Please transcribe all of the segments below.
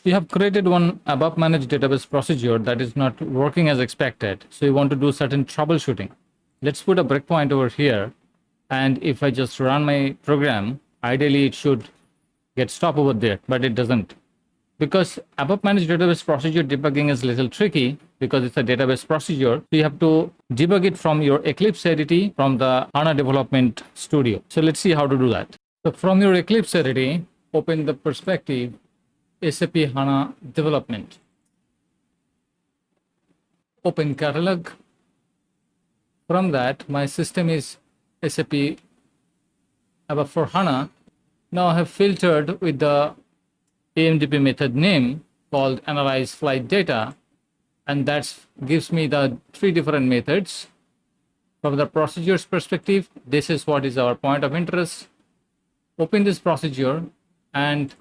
You have created one above managed database procedure that is not working as expected. So you want to do certain troubleshooting. Let's put a breakpoint over here. And if I just run my program, ideally it should get stopped over there, but it doesn't. Because above managed database procedure debugging is a little tricky because it's a database procedure. So you have to debug it from your Eclipse entity from the HANA Development Studio. So let's see how to do that. So from your Eclipse entity, open the perspective SAP HANA Development. Open catalog. From that, my system is SAP ABAP for HANA. Now I have filtered with the AMDP method name called analyze flight data, and that gives me the 3 different methods. From the procedures perspective, this is what is our point of interest. Open this procedure and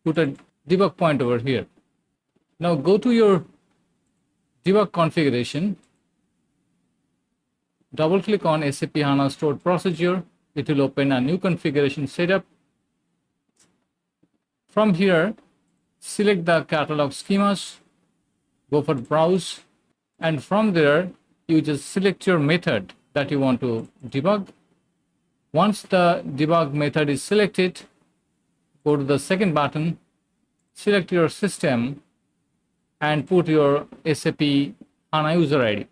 put a debug point over here. Now go to your debug configuration, double click on SAP HANA stored procedure. It will open a new configuration setup. From here, select the catalog schemas, go for browse, and from there, you just select your method that you want to debug. Once the debug method is selected, go to the second button, select your system, and put your SAP HANA user ID.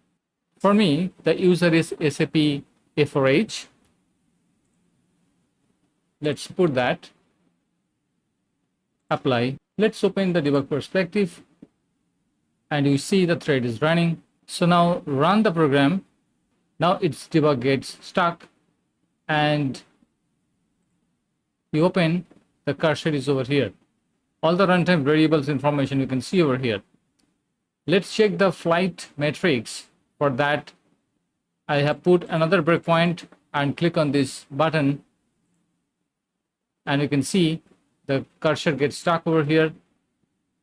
For me, the user is SAP A4H. Let's put that. Apply. Let's open the debug perspective, and you see the thread is running. So now run the program. Now its debug gets stuck, and you open, the cursor is over here. All the runtime variables information you can see over here. Let's check the flight metrics. For that, I have put another breakpoint and click on this button, and you can see the cursor gets stuck over here,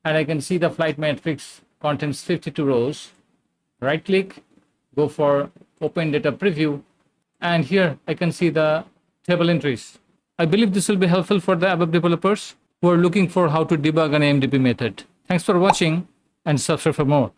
and I can see the flight matrix contains 52 rows. Right click, go for open data preview, and here I can see the table entries. I believe this will be helpful for the ABAP developers who are looking for how to debug an AMDP method. Thanks for watching, and subscribe for more.